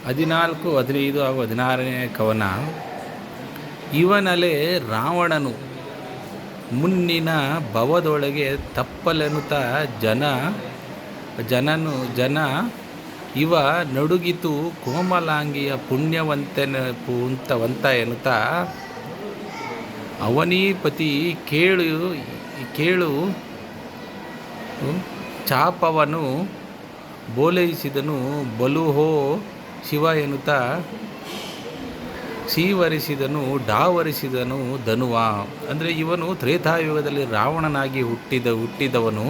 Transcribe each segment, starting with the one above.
14, 15 ಹಾಗೂ 16ನೇ ಕವನ. ಇವನಲೆ ರಾವಣನು ಮುನ್ನಿನ ಭವದೊಳಗೆ ತಪ್ಪಲೆನುತ ಜನ ಇವ ನಡುಗಿತು ಕೋಮಲಾಂಗಿಯ ಪುಣ್ಯವಂತ ಎನ್ನುತ್ತಾ ಅವನೀಪತಿ ಕೇಳು ಚಾಪವನು ಬೋಲೈಸಿದನು ಬಲುಹೋ ಶಿವ ಎನ್ನುತ್ತಾ ಸೀವರಿಸಿದನು ಡಾವರಿಸಿದನು ಧನುವ. ಅಂದರೆ ಇವನು ತ್ರೇತಾಯುಗದಲ್ಲಿ ರಾವಣನಾಗಿ ಹುಟ್ಟಿದವನು.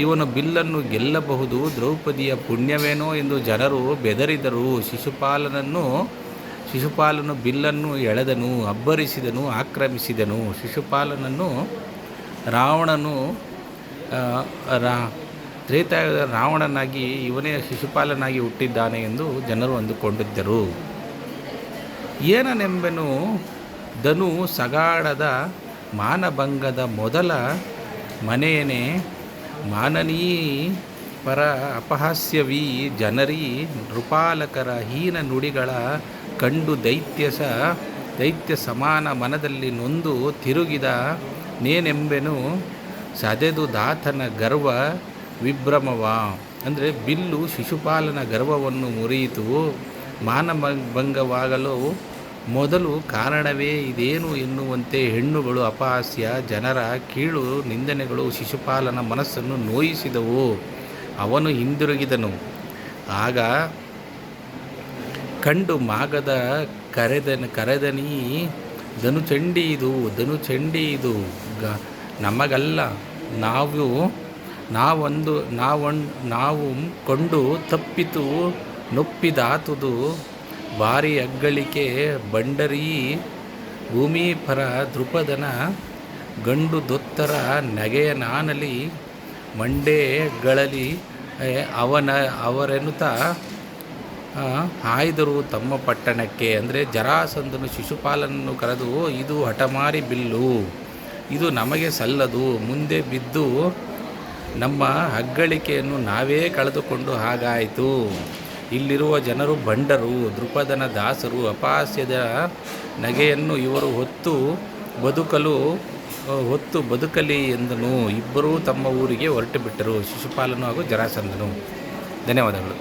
ಇವನು ಬಿಲ್ಲನ್ನು ಗೆಲ್ಲಬಹುದು, ದ್ರೌಪದಿಯ ಪುಣ್ಯವೇನೋ ಎಂದು ಜನರು ಬೆದರಿದರು. ಶಿಶುಪಾಲನು ಬಿಲ್ಲನ್ನು ಎಳೆದನು, ಅಬ್ಬರಿಸಿದನು, ಆಕ್ರಮಿಸಿದನು. ಶಿಶುಪಾಲನನ್ನು ರಾವಣನು ತ್ರೇತಾಯುಗದ ರಾವಣನಾಗಿ ಇವನೇ ಶಿಶುಪಾಲನಾಗಿ ಹುಟ್ಟಿದ್ದಾನೆ ಎಂದು ಜನರು ಅಂದುಕೊಂಡಿದ್ದರು. ಏನನೆಂಬೆನು ಧನು ಸಗಾಡದ ಮಾನಭಂಗದ ಮೊದಲ ಮನೆಯೇ ಮಾನನೀ ಪರ ಅಪಹಾಸ್ಯವೀ ಜನರೀ ನೃಪಾಲಕರ ಹೀನ ನುಡಿಗಳ ಕಂಡು ದೈತ್ಯ ಸಮಾನ ಮನದಲ್ಲಿ ನೊಂದು ತಿರುಗಿದ ನೇನೆಂಬೆನು ಸದೆದು ದಾತನ ಗರ್ವ ವಿಭ್ರಮವ. ಅಂದರೆ ಬಿಲ್ಲು ಶಿಶುಪಾಲನ ಗರ್ವವನ್ನು ಮುರಿಯಿತು. ಮಾನಭಂಗವಾಗಲು ಮೊದಲು ಕಾರಣವೇ ಇದೇನು ಎನ್ನುವಂತೆ ಹೆಣ್ಣುಗಳು ಅಪಹಾಸ್ಯ, ಜನರ ಕೀಳು ನಿಂದನೆಗಳು ಶಿಶುಪಾಲನ ಮನಸ್ಸನ್ನು ನೋಯಿಸಿದವು. ಅವನು ಹಿಂದಿರುಗಿದನು. ಆಗ ಕಂಡು ಮಾಗದ ಕರೆದನೀ ಧನುಚಂಡೀದು ನಮಗಲ್ಲ, ನಾವು ಕೊಂಡು ತಪ್ಪಿತು ನೊಪ್ಪಿದಾತುದು ಭಾರಿ ಅಗ್ಗಳಿಕೆ ಬಂಡರೀ ಭೂಮಿಪರ ದೃಪದನ ಗಂಡು ದೊತ್ತರ ನಗೆಯ ನಾನಲಿ ಮಂಡೆಗಳಲ್ಲಿ ಅವರೆನ್ನುತ್ತಾ ಆಯ್ದರು ತಮ್ಮ ಪಟ್ಟಣಕ್ಕೆ. ಅಂದರೆ ಜರಾಸಂಧನು ಶಿಶುಪಾಲನನ್ನು ಕರೆದು, ಇದು ಹಠಮಾರಿ ಬಿಲ್ಲು, ಇದು ನಮಗೆ ಸಲ್ಲದು. ಮುಂದೆ ಬಿದ್ದು ನಮ್ಮ ಅಗ್ಗಳಿಕೆಯನ್ನು ನಾವೇ ಕಳೆದುಕೊಂಡು ಹಾಗಾಯಿತು. ಇಲ್ಲಿರುವ ಜನರು ಬಂಡರು, ದೃಪದನ ದಾಸರು, ಅಪಹಾಸ್ಯದ ನಗೆಯನ್ನು ಇವರು ಹೊತ್ತು ಬದುಕಲಿ ಎಂದನು. ಇಬ್ಬರೂ ತಮ್ಮ ಊರಿಗೆ ಹೊರಟು ಬಿಟ್ಟರು, ಶಿಶುಪಾಲನು ಹಾಗೂ ಜರಾಸಂಧನು. ಧನ್ಯವಾದಗಳು.